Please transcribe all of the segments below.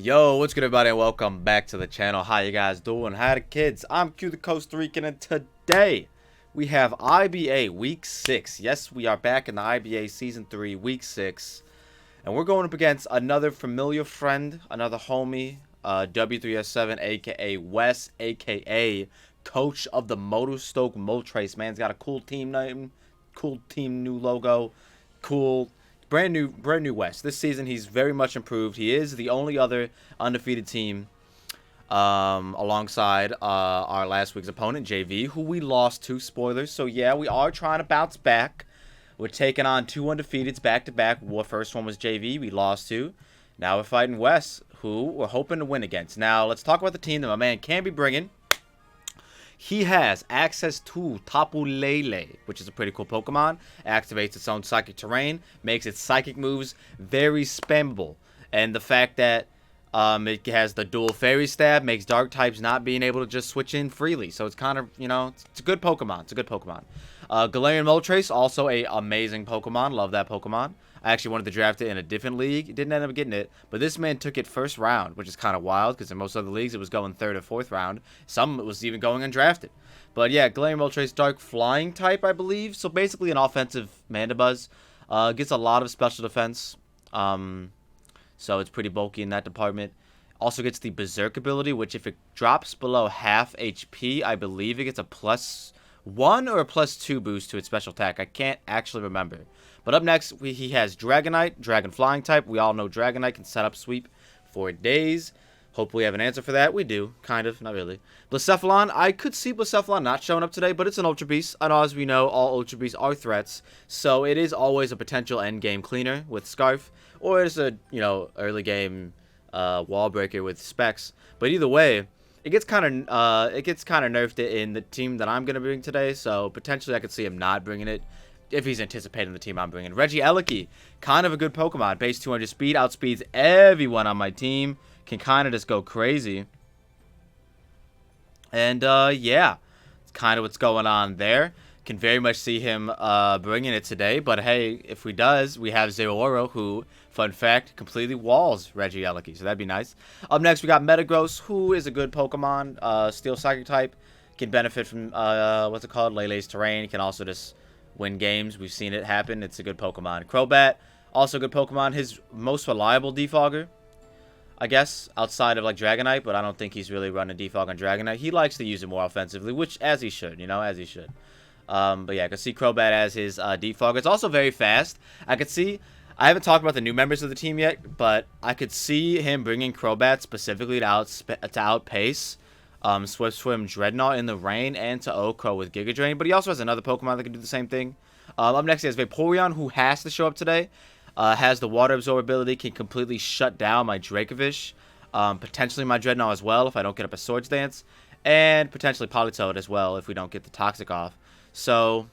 Yo, what's good everybody and welcome back to the channel. How you guys doing? How the kids? I'm Q the Costa Rican and today we have IBA week 6. Yes, we are back in the IBA season 3 week 6. And we're going up against another familiar friend, another homie, W3S7 aka Wes aka coach of the Motostoke Moltres. Man's got a cool team name, cool team new logo, cool brand new West. This season, he's very much improved. He is the only other undefeated team alongside our last week's opponent, JayVee, who we lost to. Spoilers. So, yeah, we are trying to bounce back. We're taking on 2 undefeateds back-to-back. The first one was JayVee. We lost to. Now we're fighting West, who we're hoping to win against. Now, let's talk about the team that my man can be bringing. He has access to Tapu Lele, which is a pretty cool Pokemon. Activates its own psychic terrain, makes its psychic moves very spammable. And the fact that it has the dual fairy stab makes dark types not being able to just switch in freely. So it's kind of, you know, it's a good Pokemon. It's a good Pokemon. Galarian Moltres, also a amazing Pokemon. Love that Pokemon. I actually wanted to draft it in a different league. Didn't end up getting it. But this man took it first round, which is kind of wild because in most other leagues it was going 3rd or 4th round. Some it was even going undrafted. But yeah, Galarian Moltres, dark flying type, I believe. So basically an offensive Mandibuzz. Gets a lot of special defense. So it's pretty bulky in that department. Also gets the Berserk ability, which if it drops below half HP, I believe it gets a +1 or a +2 boost to its special attack. I can't actually remember. But up next, he has Dragonite, Dragon Flying type. We all know Dragonite can set up sweep for days. Hopefully we have an answer for that. We do. Kind of. Not really. Blacephalon. I could see Blacephalon not showing up today, but it's an Ultra Beast. And as we know, all Ultra Beasts are threats. So it is always a potential end game cleaner with Scarf. Or it's a, you know, early game wall breaker with Specs. But either way, it gets kind of nerfed in the team that I'm going to bring today. So potentially I could see him not bringing it if he's anticipating the team I'm bringing. Regieleki, kind of a good Pokemon. Base 200 speed, outspeeds everyone on my team. Can kind of just go crazy. And, yeah. It's kind of what's going on there. Can very much see him bringing it today. But, hey, if he does, we have Zeraora, who, fun fact, completely walls Regieleki. So that'd be nice. Up next, we got Metagross, who is a good Pokemon. Steel Psychic type. Can benefit from, what's it called? Lele's Terrain. Can also just win games. We've seen it happen. It's a good Pokemon. Crobat, also a good Pokemon. His most reliable defogger, I guess, outside of like Dragonite, but I don't think he's really running defog on Dragonite. He likes to use it more offensively, which as he should, you know, as he should. But yeah, I could see Crobat as his defogger. It's also very fast. I haven't talked about the new members of the team yet, but I could see him bringing Crobat specifically to outpace Swift Swim Dreadnought in the rain and to Okro with Giga Drain. But he also has another Pokemon that can do the same thing. Up next, he has Vaporeon, who has to show up today. Has the Water Absorb ability, can completely shut down my Dracovish. Potentially my Dreadnought as well if I don't get up a Swords Dance. And potentially Politoed as well if we don't get the Toxic off. So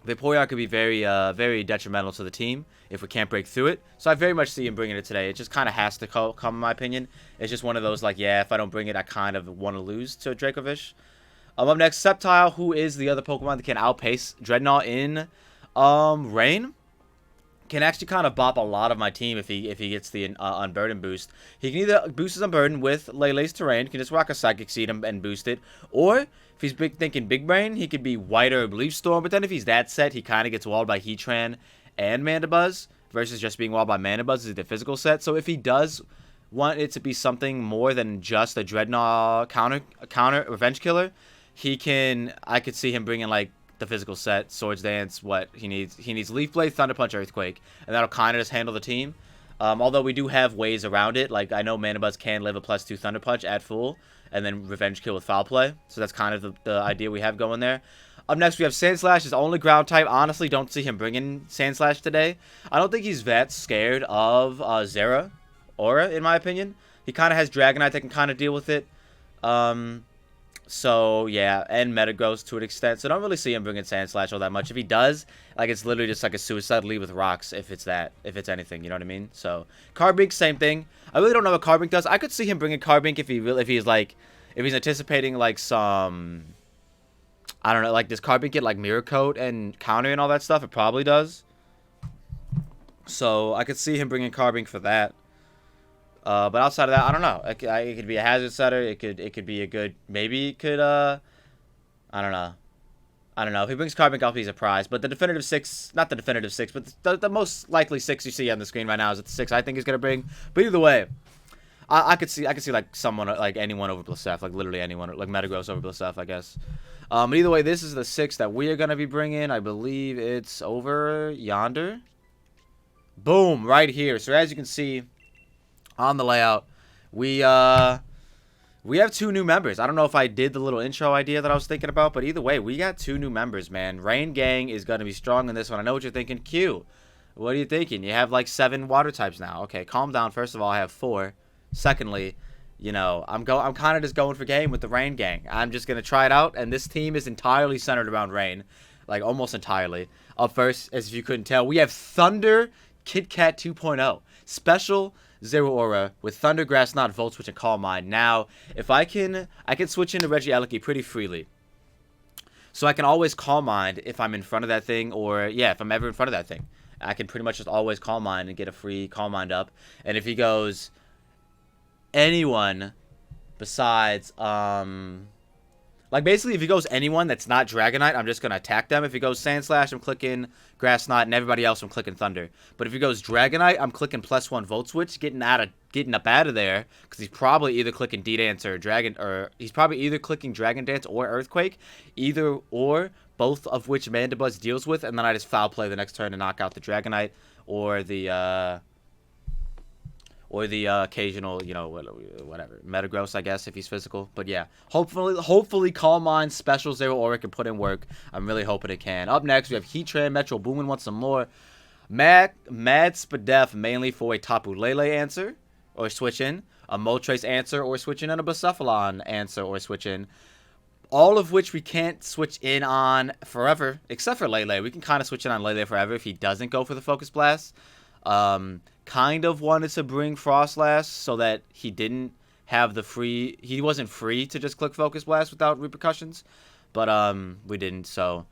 Vaporeon could be very, very detrimental to the team if we can't break through it. So I very much see him bringing it today. It just kind of has to come, in my opinion. It's just one of those, like, yeah, if I don't bring it, I kind of want to lose to Dracovish. Up next, Sceptile, who is the other Pokemon that can outpace Dreadnought in Rain. Can actually kind of bop a lot of my team if he gets the Unburden boost. He can either boost his Unburden with Lele's Terrain, can just rock a Psychic Seed and boost it, or if he's thinking Big Brain, he could be Whiter or Leaf Storm, but then if he's that set, he kind of gets walled by Heatran and Mandibuzz, versus just being walled by Mandibuzz is the physical set. So if he does want it to be something more than just a Dreadnought counter Revenge Killer, I could see him bringing like the physical set, Swords Dance, what he needs Leaf Blade, Thunder Punch, Earthquake, and that'll kind of just handle the team. Although we do have ways around it, like I know Mandibuzz can live a +2 Thunder Punch at full, and then Revenge Kill with Foul Play, so that's kind of the idea we have going there. Up next, we have Sandslash, his only ground type. Honestly, don't see him bringing Sandslash today. I don't think he's that scared of Zeraora, in my opinion. He kind of has Dragonite that can kind of deal with it. So, yeah, and Metagross to an extent. So, I don't really see him bringing Sandslash all that much. If he does, like, it's literally just like a Suicide Lead with rocks, if it's anything, you know what I mean? So, Carbink, same thing. I really don't know what Carbink does. I could see him bringing Carbink if he's anticipating, like, some, I don't know, like, does Carbink get, like, Mirror Coat and Counter and all that stuff? It probably does. So, I could see him bringing Carbink for that. But outside of that, I don't know. It could be a hazard setter. It could be a good. Maybe it could. I don't know. I don't know. If he brings Carbon Gulp, he's a prize. But the definitive 6, not the definitive 6, but the most likely 6 you see on the screen right now is the 6 I think he's gonna bring. But either way, I could see like someone, like anyone over Blasef, like literally anyone, like Metagross over Blasef, I guess. But either way, this is the 6 that we are gonna be bringing. I believe it's over yonder. Boom, right here. So as you can see on the layout, we have 2 new members. I don't know if I did the little intro idea that I was thinking about, but either way, we got 2 new members, man. Rain Gang is going to be strong in this one. I know what you're thinking. Q, what are you thinking? You have like 7 water types now. Okay, calm down. First of all, I have 4. Secondly, you know, I'm kind of just going for game with the Rain Gang. I'm just going to try it out, and this team is entirely centered around Rain. Like, almost entirely. Up first, as if you couldn't tell, we have Thunder Kit Kat 2.0. Special Zero Aura with Thunder, Grass Knot, Volt Switch, and Calm Mind. Now, if I can switch into Regieleki pretty freely. So I can always Calm Mind if I'm in front of that thing, or, yeah, if I'm ever in front of that thing. I can pretty much just always Calm Mind and get a free Calm Mind up. And if he goes anyone besides, like, basically, if he goes anyone that's not Dragonite, I'm just going to attack them. If he goes Sandslash, I'm clicking Grass Knot, and everybody else, I'm clicking Thunder. But if he goes Dragonite, I'm clicking +1 Volt Switch, getting up out of there, because he's probably either clicking D-Dance or he's probably either clicking Dragon Dance or Earthquake, either or, both of which Mandibuzz deals with, and then I just Foul Play the next turn to knock out the Dragonite, or the occasional, you know, whatever, Metagross, I guess, if he's physical. But yeah, hopefully Calm Mind Special Zero Aura can put in work. I'm really hoping it can. Up next, we have Heatran, Metro Boomin wants some more. Mad Spadef, mainly for a Tapu Lele answer, or switch in. A Moltres answer, or switch in. And a Bucephalon answer, or switch in. All of which we can't switch in on forever, except for Lele. We can kind of switch in on Lele forever if he doesn't go for the Focus Blast. Kind of wanted to bring Frostlass so that he didn't have the free. He wasn't free to just click Focus Blast without repercussions, but we didn't. So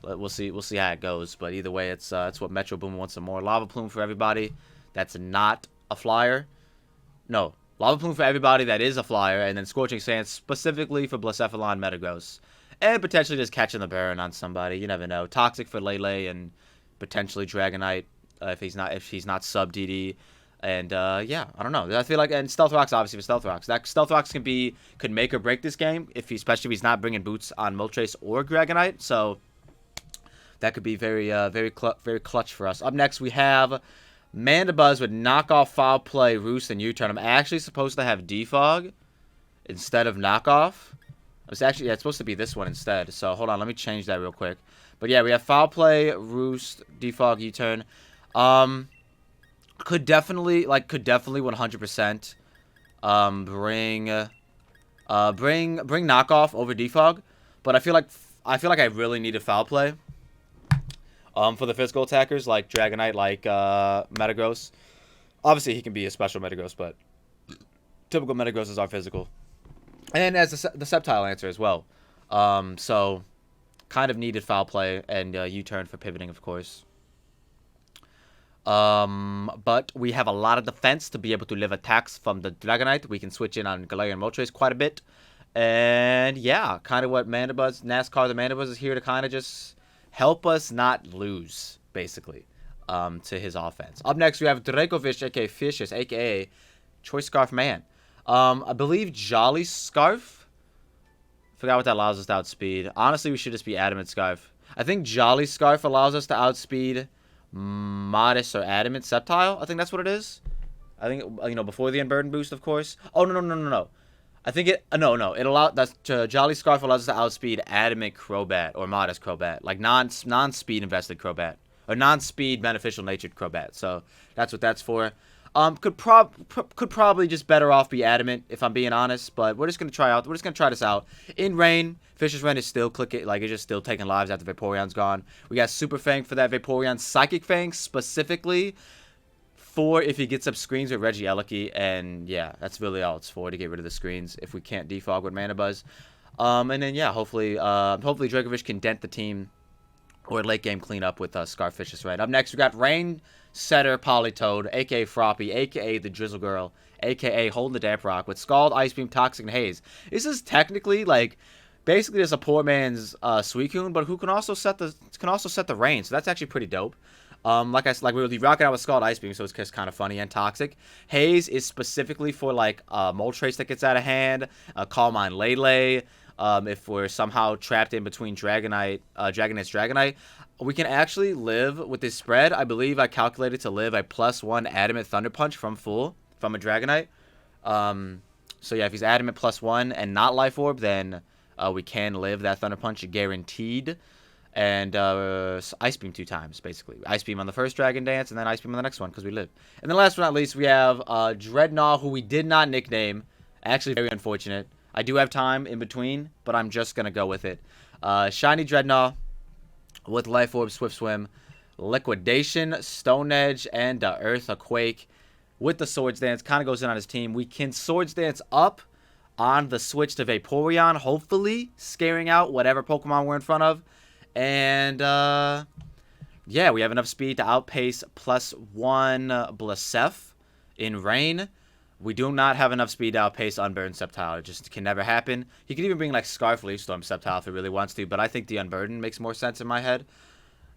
we'll see. We'll see how it goes. But either way, it's what Metro Boom wants some more. Lava Plume for everybody. That's not a flyer. No, Lava Plume for everybody that is a flyer, and then Scorching Sand specifically for Blacephalon, Metagross, and potentially just catching the Baron on somebody. You never know. Toxic for Lele and potentially Dragonite. If he's not sub DD, and yeah, I don't know. I feel like, and Stealth Rocks obviously for Stealth Rocks. That Stealth Rocks could make or break this game especially if he's not bringing boots on Moltres or Dragonite. So that could be very clutch for us. Up next we have Mandibuzz with Knockoff, Foul Play, Roost, and U-Turn. I'm actually supposed to have Defog instead of Knockoff. It's supposed to be this one instead. So hold on, let me change that real quick. But yeah, we have Foul Play, Roost, Defog, U-Turn. Could definitely 100% bring Knockoff over Defog, but I feel like I really need a Foul Play for the physical attackers like Dragonite, like Metagross. Obviously he can be a special Metagross, but typical Metagrosses are physical, and as the Sceptile answer as well. So kind of needed Foul Play and U-Turn for pivoting, of course. But we have a lot of defense to be able to live attacks from the Dragonite. We can switch in on Galarian Moltres quite a bit. And yeah, kind of what Mandibuzz, NASCAR the Mandibuzz is here to kind of just help us not lose, basically, to his offense. Up next, we have Dracovish, aka Fishes, aka Choice Scarf Man. I believe Jolly Scarf. Forgot what that allows us to outspeed. Honestly, we should just be Adamant Scarf. I think Jolly Scarf allows us to outspeed Modest or Adamant Sceptile. I think that's what it is. I think, you know, before the Unburden boost, of course. Oh, no. I think it, no. It allowed, that's, Jolly Scarf allows us to outspeed Adamant Crobat or Modest Crobat. Like non-speed invested Crobat. Or non-speed beneficial natured Crobat. So that's what that's for. Could probably just better off be Adamant, if I'm being honest. But we're just gonna try this out. In Rain, Fisher's Rend is still clicking, like it's just still taking lives after Vaporeon's gone. We got Super Fang for that Vaporeon. Psychic Fang specifically for if he gets up screens with Regieleki, and yeah, that's really all it's for, to get rid of the screens if we can't defog with Mandibuzz. And then yeah, hopefully Dracovish can dent the team or late game cleanup with Scarfish's Red. Up next, we got Rain Setter Polytoad, aka Froppy, aka the Drizzle Girl, aka Holding the Damp Rock, with Scald, Ice Beam, Toxic, and Haze. This is technically like basically just a poor man's Suicune, but who can also set the rain. So that's actually pretty dope. Like we were rocking out with Scald Ice Beam, so it's just kind of funny and toxic. Haze is specifically for like Moltres that gets out of hand, Calm Mind Lele. If we're somehow trapped in between Dragonite, we can actually live with this spread. I believe I calculated to live a +1 Adamant Thunder Punch from a Dragonite. So yeah, if he's Adamant +1 and not Life Orb, then we can live that Thunder Punch guaranteed. And Ice Beam 2 times, basically. Ice Beam on the first Dragon Dance, and then Ice Beam on the next one, because we live. And then last but not least, we have Dreadnought, who we did not nickname. Actually, very unfortunate. I do have time in between, but I'm just going to go with it. Shiny Dreadnought with Life Orb, Swift Swim, Liquidation, Stone Edge, and Earthquake with the Swords Dance. Kind of goes in on his team. We can Swords Dance up on the switch to Vaporeon, hopefully scaring out whatever Pokemon we're in front of. And, yeah, we have enough speed to outpace +1 Blasef in Rain. We do not have enough speed to outpace Unburden Sceptile. It just can never happen. He could even bring, like, Scarf Leaf Storm Sceptile if he really wants to, but I think the Unburden makes more sense in my head.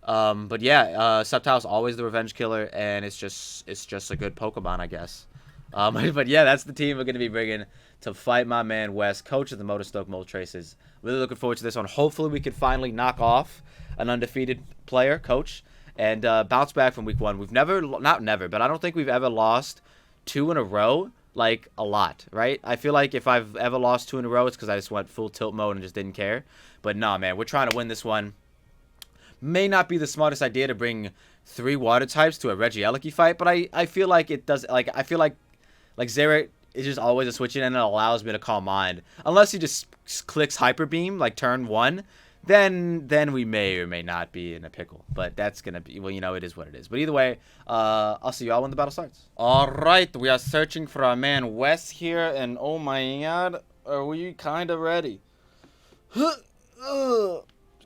But, yeah, Sceptile is always the revenge killer, and it's just a good Pokemon, I guess. But, yeah, that's the team we're going to be bringing to fight my man Wes, coach of the Motostoke Moltres. Really looking forward to this one. Hopefully we can finally knock off an undefeated player, coach, and bounce back from week 1. We've not never, but I don't think we've ever lost 2 in a row, like, a lot, right? I feel like if I've ever lost 2 in a row, it's because I just went full tilt mode and just didn't care. But, nah, man, we're trying to win this one. May not be the smartest idea to bring 3 water types to a Regieleki fight, but I feel like it does, like, I feel like Xerath is just always a switch in, and it allows me to Calm Mind. Unless he just clicks Hyper Beam, like, turn 1, then we may or may not be in a pickle. But that's going to be, well, you know, it is what it is. But either way, I'll see you all when the battle starts. All right, we are searching for our man Wes here, and oh my god, are we kind of ready?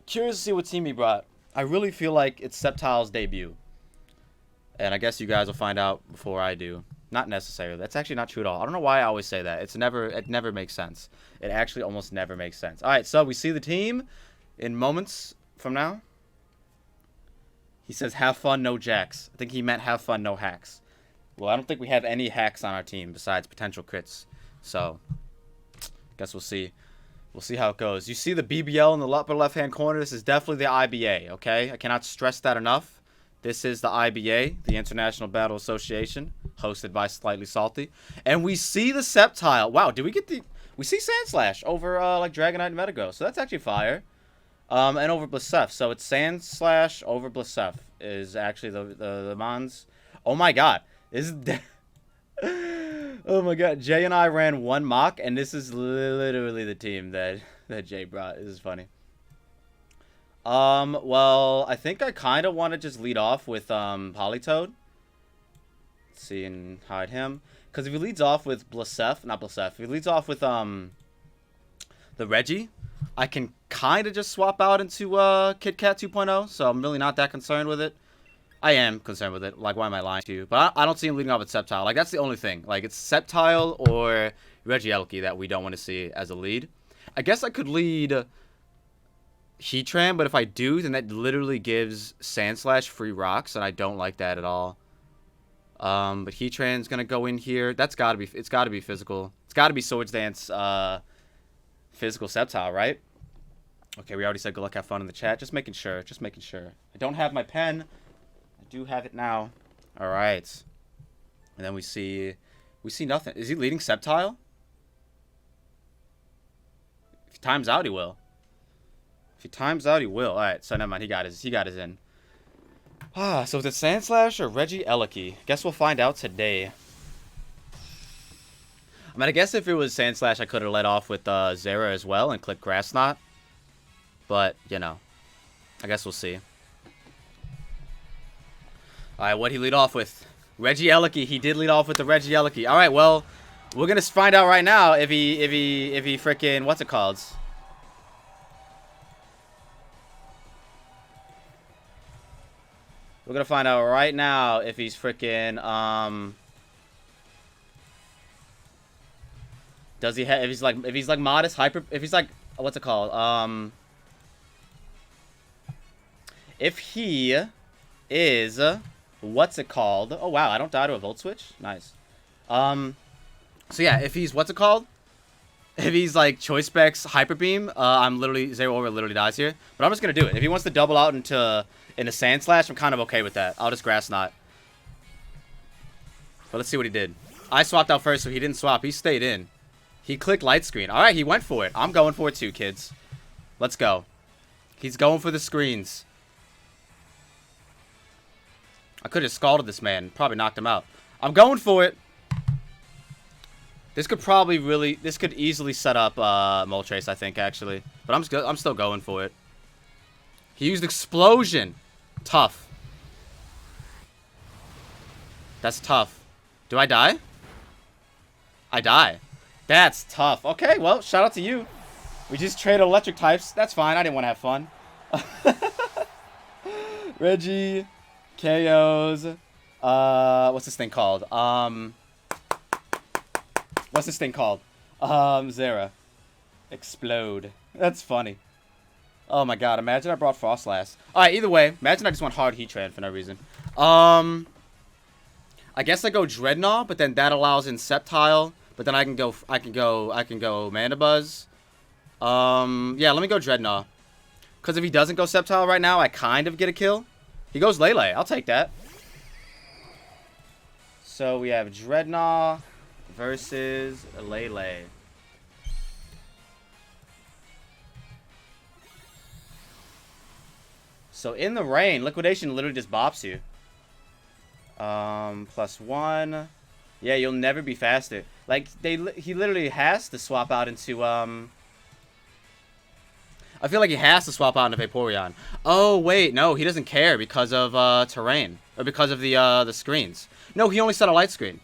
Curious to see what team he brought. I really feel like it's Sceptile's debut. And I guess you guys will find out before I do. Not necessarily. That's actually not true at all. I don't know why I always say that. It never makes sense. It actually almost never makes sense. All right, so we see the team in moments from now. He says, have fun, no jacks. I think he meant have fun, no hacks. Well, I don't think we have any hacks on our team besides potential crits. So, guess we'll see. We'll see how it goes. You see the BBL in the upper left-hand corner? This is definitely the IBA, okay? I cannot stress that enough. This is the IBA, the International Battle Association, hosted by Slightly Salty. And we see the Sceptile. Wow, did we get the... We see Sandslash over, like, Dragonite and Metagross. So that's actually fire. And over Blasef. So it's Sandslash over Blasef is actually the Mons. Oh, my God. This is... Oh, my God. Jay and I ran 1 mock, and this is literally the team that Jay brought. This is funny. Well, I think I kind of want to just lead off with, Politoed. Let's see and hide him. Because if he leads off with if he leads off with, the Reggie, I can kind of just swap out into, Kit Kat 2.0, so I'm really not that concerned with it. I am concerned with it. Like, why am I lying to you? But I don't see him leading off with Sceptile. Like, that's the only thing. Like, it's Sceptile or Regieleki that we don't want to see as a lead. I guess I could lead Heatran, but if I do, then that literally gives Sandslash free rocks, and I don't like that at all. But Heatran's gonna go in here. It's gotta be physical. It's gotta be Swords Dance, physical Sceptile, right? Okay, we already said good luck, have fun in the chat. Just making sure. I don't have my pen. I do have it now. All right. And then we see nothing. Is he leading Sceptile? If he times out, he will. All right, so never mind. He got his in. So is it Sandslash or Regieleki? Guess we'll find out today. I mean, I guess if it was Sandslash, I could have led off with Zera as well and clicked Grass Knot. But, you know, I guess we'll see. All right, what'd he lead off with? Regieleki. He did lead off with the Regieleki. All right, well, we're gonna find out right now if he freaking, what's it called? We're gonna find out right now if he's freaking, does he have, if he's like modest, hyper, if he's like, what's it called? If he is, what's it called? Oh, wow, I don't die to a Volt Switch? Nice. So yeah, if he's, what's it called? If he's like Choice Specs Hyper Beam, I'm literally, Zero Aura literally dies here. But I'm just gonna do it. If he wants to double out into Sand Slash, I'm kind of okay with that. I'll just Grass Knot. But let's see what he did. I swapped out first, so he didn't swap. He stayed in. He clicked Light Screen. Alright, he went for it. I'm going for it too, kids. Let's go. He's going for the screens. I could have scalded this man. Probably knocked him out. I'm going for it. This could probably really... This could easily set up Moltres, I think, actually. But I'm still going for it. He used Explosion. Tough. That's tough. Do I die? I die. That's tough. Okay, well, shout out to you. We just traded electric types. That's fine. I didn't want to have fun. Reggie. KOs. What's this thing called? What's this thing called? Zera. Explode. That's funny. Oh my god, imagine I brought Frost last. Alright, either way, imagine I just went hard Heatran for no reason. I guess I go Dreadnought, but then that allows Inceptile. But then I can go Mandibuzz. Yeah, let me go Dreadnought. Because if he doesn't go Sceptile right now, I kind of get a kill. He goes Lele. I'll take that. So we have Dreadnought versus Lele. So in the rain, Liquidation literally just bops you. +1. Yeah, you'll never be faster. Like, he literally has to swap out into, I feel like he has to swap out into Vaporeon. Oh, wait, no, he doesn't care because of, terrain. Or because of the screens. No, he only set a light screen.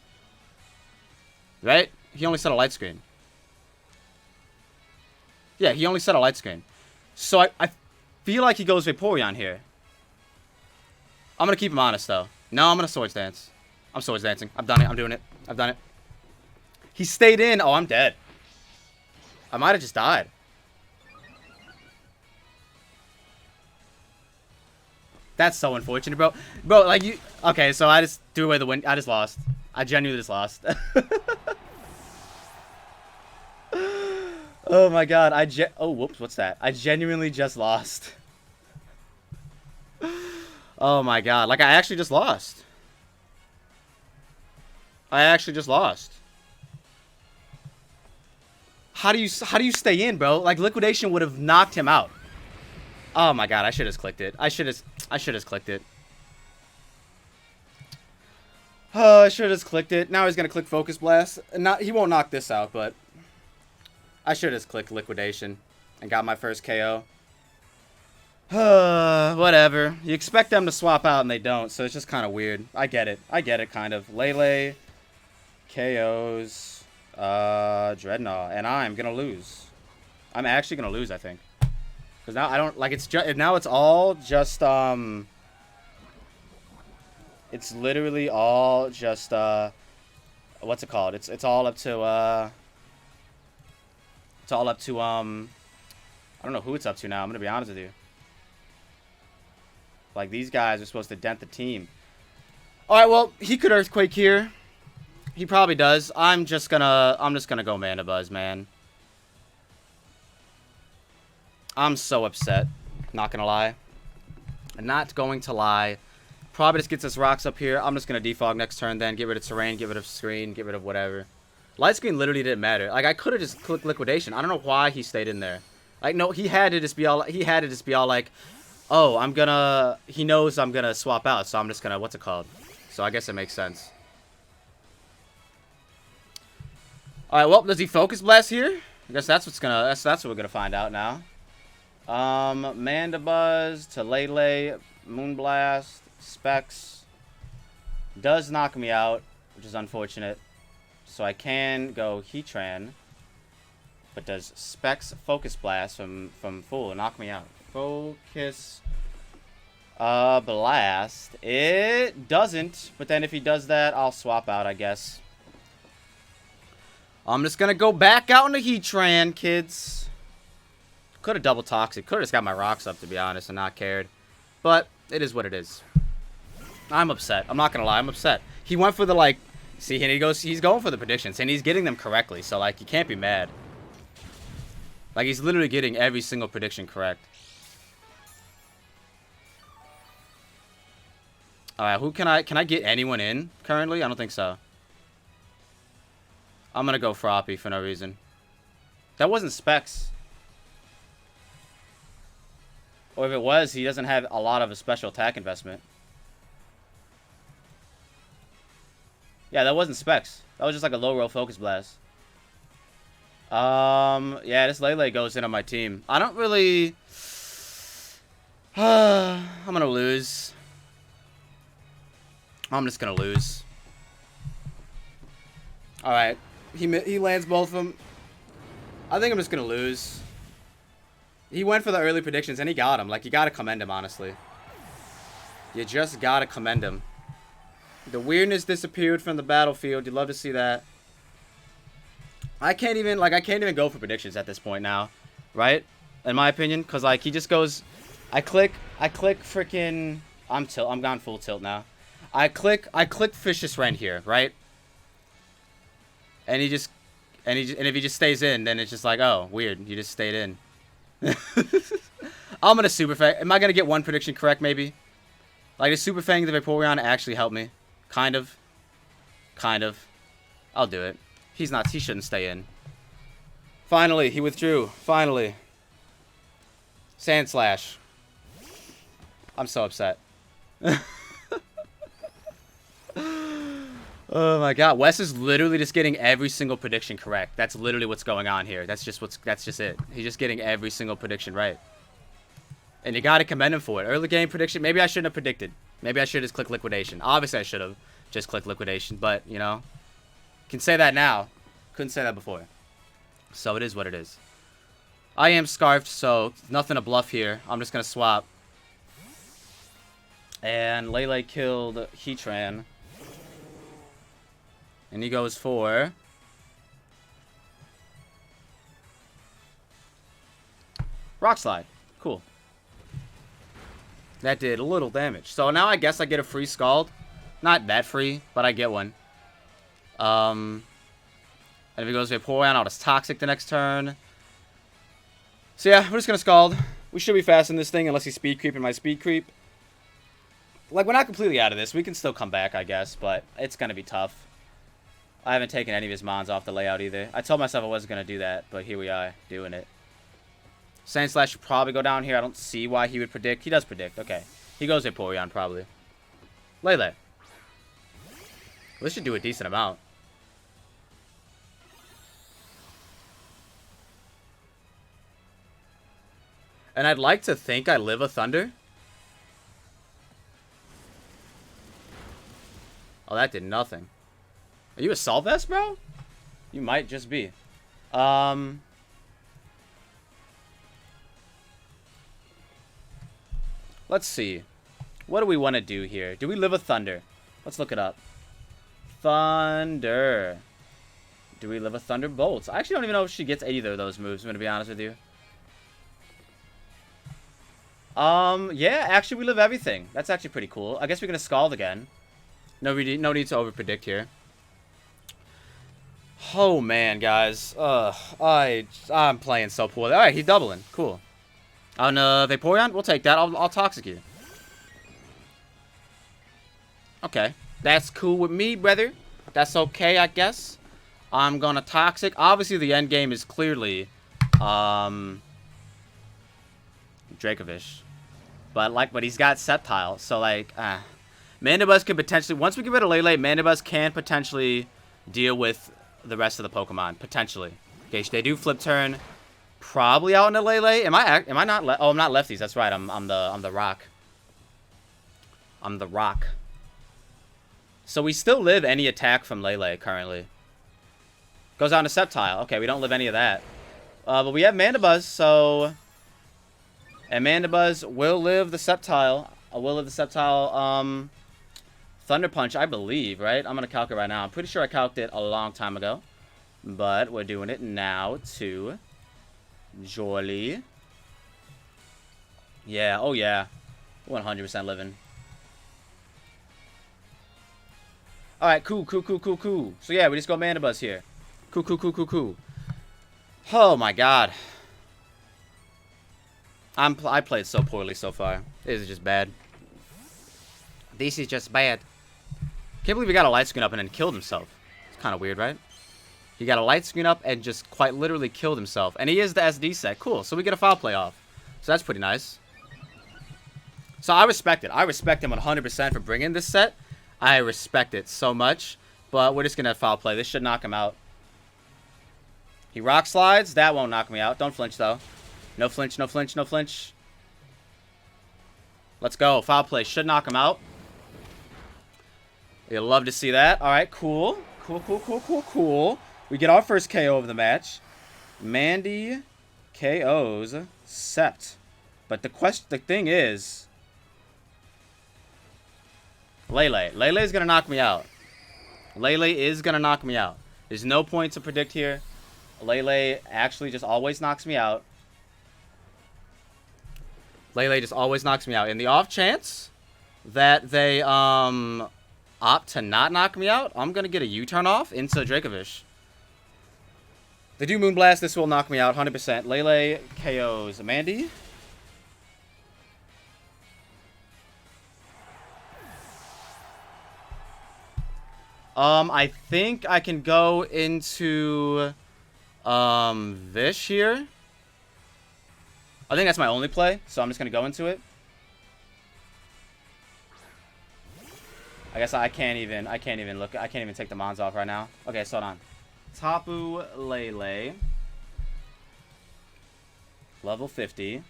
Right? He only set a light screen. Yeah, he only set a light screen. So I feel like he goes Vaporeon here. I'm gonna keep him honest, though. No, I'm gonna Swords Dance. I'm Swords Dancing. I've done it. I'm doing it. I've done it. He stayed in. Oh, I'm dead. I might have just died. That's so unfortunate, bro. Bro, like, you... Okay, so I just threw away the win. I just lost. I genuinely just lost. Oh, my God. Oh, whoops. What's that? I genuinely just lost. Oh, my God. Like, I actually just lost. I actually just lost. How do you stay in, bro? Like, Liquidation would have knocked him out. Oh my god, I should have clicked it. I should have clicked it. Oh, I should have clicked it. Now he's gonna click Focus Blast. He won't knock this out, but I should have clicked Liquidation and got my first KO. Whatever. You expect them to swap out and they don't, so it's just kind of weird. I get it. I get it, kind of. Lele, KOs, Dreadnought, and I'm gonna lose. I'm actually gonna lose, I think. Because now I don't, like, it's just, now it's all just, it's literally all just, what's it called? It's all up to, I don't know who it's up to now, I'm gonna be honest with you. Like, these guys are supposed to dent the team. Alright, well, he could Earthquake here. He probably does. I'm just gonna go Mandibuzz, man. I'm so upset. Not gonna lie. I'm not going to lie. Probably just gets us rocks up here. I'm just gonna defog next turn then. Get rid of terrain, get rid of screen, get rid of whatever. Light screen literally didn't matter. Like, I could have just clicked Liquidation. I don't know why he stayed in there. Like, no, he had to just be all like, oh, I'm gonna, he knows I'm gonna swap out, so I'm just gonna, what's it called? So I guess it makes sense. Alright, well, does he Focus Blast here? I guess that's that's what we're gonna find out now. Mandibuzz to Lele, Moonblast, Specs. Does knock me out, which is unfortunate. So I can go Heatran. But does Specs Focus Blast from full knock me out? Focus. Blast. It doesn't, but then if he does that, I'll swap out, I guess. I'm just gonna go back out into Heatran, kids. Could have double Toxic. Could have just got my rocks up, to be honest, and not cared. But it is what it is. I'm upset. I'm not gonna lie. I'm upset. He went for the, like... See, and he's going for the predictions, and he's getting them correctly. So, like, you can't be mad. Like, he's literally getting every single prediction correct. Alright, who can I get anyone in currently? I don't think so. I'm gonna go Froppy for no reason. That wasn't Specs. Or if it was, he doesn't have a lot of a special attack investment. Yeah, that wasn't Specs. That was just like a low roll Focus Blast. Yeah, this Lele goes in on my team. I don't really... I'm gonna lose. I'm just gonna lose. Alright. He lands both of them. I think I'm just gonna lose. He went for the early predictions and he got him. Like, you gotta commend him, honestly. You just gotta commend him. The weirdness disappeared from the battlefield. You'd love to see that. I can't even go for predictions at this point now. Right? In my opinion. Because, like, he just goes... I click freaking... I'm gone full tilt now. I click Vicious Rend here, right? And if he just stays in, then it's just like, oh, weird. You just stayed in. I'm gonna Super Fang. Am I gonna get one prediction correct, maybe? Like, is Super Fang the Vaporeon actually help me? Kind of. I'll do it. He shouldn't stay in. Finally, he withdrew. Finally. Sand Slash. I'm so upset. Oh my god, Wes is literally just getting every single prediction correct. That's literally what's going on here. That's just it. He's just getting every single prediction right. And you gotta commend him for it. Early game prediction, maybe I shouldn't have predicted. Maybe I should have just clicked Liquidation. Obviously I should have just clicked Liquidation, but, you know, can say that now. Couldn't say that before. So it is what it is. I am Scarfed, so nothing to bluff here. I'm just gonna swap. And Lele killed Heatran. And he goes for... Rock Slide. Cool. That did a little damage. So now I guess I get a free Scald. Not that free, but I get one. And if he goes Vaporeon, I'll just Toxic the next turn. So yeah, we're just going to Scald. We should be fast in this thing unless he's Speed Creeping my Speed Creep. Like, we're not completely out of this. We can still come back, I guess, but it's going to be tough. I haven't taken any of his mons off the layout either. I told myself I wasn't going to do that, but here we are, doing it. Sand Slash should probably go down here. I don't see why he would predict. He does predict. Okay. He goes Vaporeon, probably. Lele. This should do a decent amount. And I'd like to think I live a Thunder. Oh, that did nothing. Are you a Assault Vest, bro? You might just be. Let's see. What do we want to do here? Do we live a Thunder? Let's look it up. Thunder. Do we live a Thunderbolts? I actually don't even know if she gets either of those moves, I'm going to be honest with you. Yeah, actually we live everything. That's actually pretty cool. I guess we're going to Scald again. No need to overpredict here. Oh, man, guys. I'm playing so poorly. Alright, he's doubling. Cool. On Vaporeon? We'll take that. I'll Toxic you. Okay. That's cool with me, brother. That's okay, I guess. I'm gonna Toxic. Obviously, the end game is clearly Dracovish. But he's got Sceptile. So, like, Mandibuzz can potentially... Once we get rid of Lele, Mandibuzz can potentially deal with the rest of the Pokemon. Potentially. Okay, they do Flip Turn. Probably out into Lele. Am I not... Oh, I'm not lefties. That's right. I'm the Rock. I'm the Rock. So we still live any attack from Lele currently. Goes on to Sceptile. Okay, we don't live any of that. But we have Mandibuzz, so... And Mandibuzz will live the Sceptile. A Will of the Sceptile, Thunder Punch, I believe, right? I'm going to calc it right now. I'm pretty sure I calced it a long time ago. But we're doing it now to Jolly. Yeah, oh yeah. 100% living. Alright, cool. So yeah, we just got Mandibuzz here. Cool. Oh my god. I played so poorly so far. This is just bad. This is just bad. Can't believe he got a light screen up and then killed himself. It's kind of weird, right? He got a light screen up and just quite literally killed himself. And he is the SD set. Cool. So we get a foul play off. So that's pretty nice. So I respect it. I respect him 100% for bringing this set. I respect it so much. But we're just going to foul play. This should knock him out. He rock slides. That won't knock me out. Don't flinch, though. No flinch. Let's go. Foul play. Should knock him out. You'll love to see that. All right, cool. Cool. We get our first KO of the match. Mandy KOs Sept. But the thing is... Lele is going to knock me out. There's no point to predict here. Lele actually just always knocks me out. In the off chance that they opt to not knock me out, I'm going to get a U-turn off into Dracovish. They do Moonblast. This will knock me out 100%. Lele KOs Mandy. I think I can go into Vish here. I think that's my only play, so I'm just gonna go into it. I guess I can't even look. I can't even take the Mons off right now. Okay, so hold on. Tapu Lele. Level 50.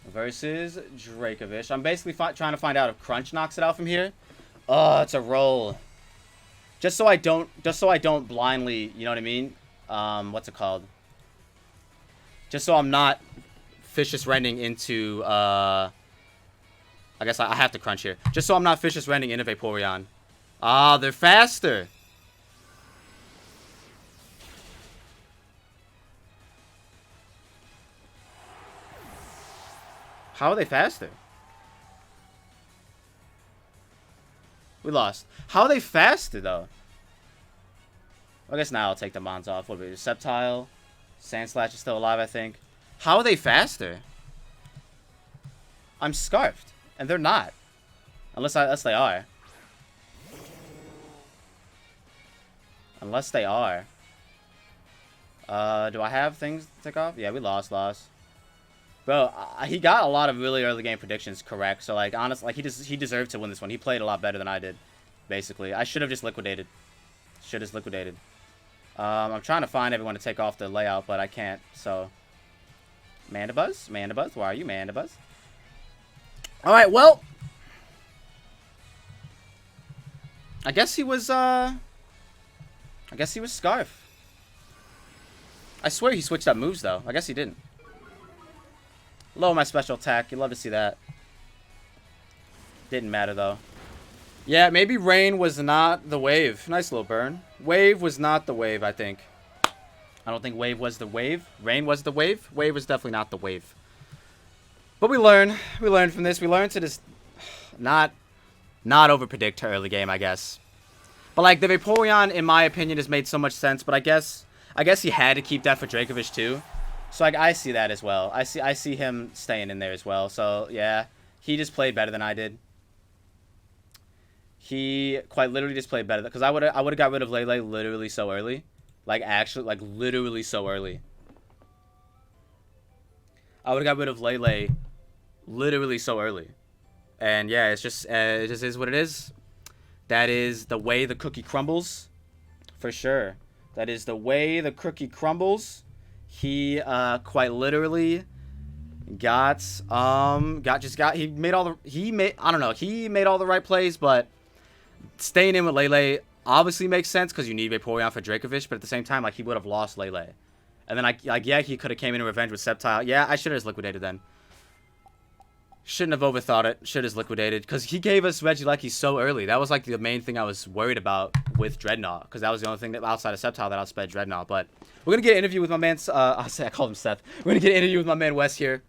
Versus Dracovish. I'm basically trying to find out if Crunch knocks it out from here. Oh, it's a roll. Just so I don't blindly, you know what I mean? What's it called? Just so I'm not Vicious Rending into, I guess I have to Crunch here. Just so I'm not Vicious Rending into Vaporeon. Ah, they're faster. How are they faster? We lost. How are they faster, though? I guess now I'll take the Mons off. What will be Sceptile? Sandslash is still alive, I think. How are they faster? I'm Scarfed. And they're not. Unless they are. Unless they are. Do I have things to take off? Yeah, we lost. Bro, he got a lot of really early game predictions correct. So, like, honestly, like, he deserved to win this one. He played a lot better than I did, basically. I should have just liquidated. I'm trying to find everyone to take off the layout, but I can't. So, Mandibuzz, where are you, Mandibuzz? All right, well, I guess he was Scarf. I swear he switched up moves, though. I guess he didn't. Lower my special attack. You'd love to see that. Didn't matter, though. Yeah, maybe Rain was not the wave. Nice little burn. Wave was not the wave, I think. I don't think Wave was the wave. Rain was the wave. Wave was definitely not the wave. But we learn. We learned from this. We learned to just not overpredict early game, I guess. But, like, the Vaporeon, in my opinion, has made so much sense. But I guess he had to keep that for Dracovish, too. So I see that as well. I see him staying in there as well. So yeah, he just played better than I did. He quite literally just played better because I would have got rid of Lele literally so early, like actually like literally so early. I would have got rid of Lele literally so early, and yeah, it just is what it is. That is the way the cookie crumbles, for sure. That is the way the cookie crumbles. He quite literally he made all the right plays, but staying in with Lele obviously makes sense because you need Vaporeon for Dracovish, but at the same time, like, he would have lost Lele. And then yeah, he could have came in revenge with Sceptile. Yeah, I should have just liquidated then. Shouldn't have overthought it. Should have liquidated. Because he gave us Regieleki so early. That was like the main thing I was worried about with Dreadnought. Because that was the only thing that outside of Sceptile that outsped Dreadnought. But we're going to get an interview with my man. I called him Seth. We're going to get an interview with my man Wes here.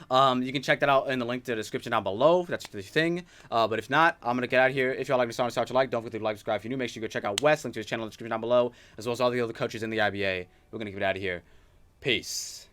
You can check that out in the link to the description down below. That's the thing. But if not, I'm going to get out of here. If y'all like me, start what you like. Don't forget to like, subscribe if you're new. Make sure you go check out Wes. Link to his channel in the description down below. As well as all the other coaches in the IBA. We're going to get out of here. Peace.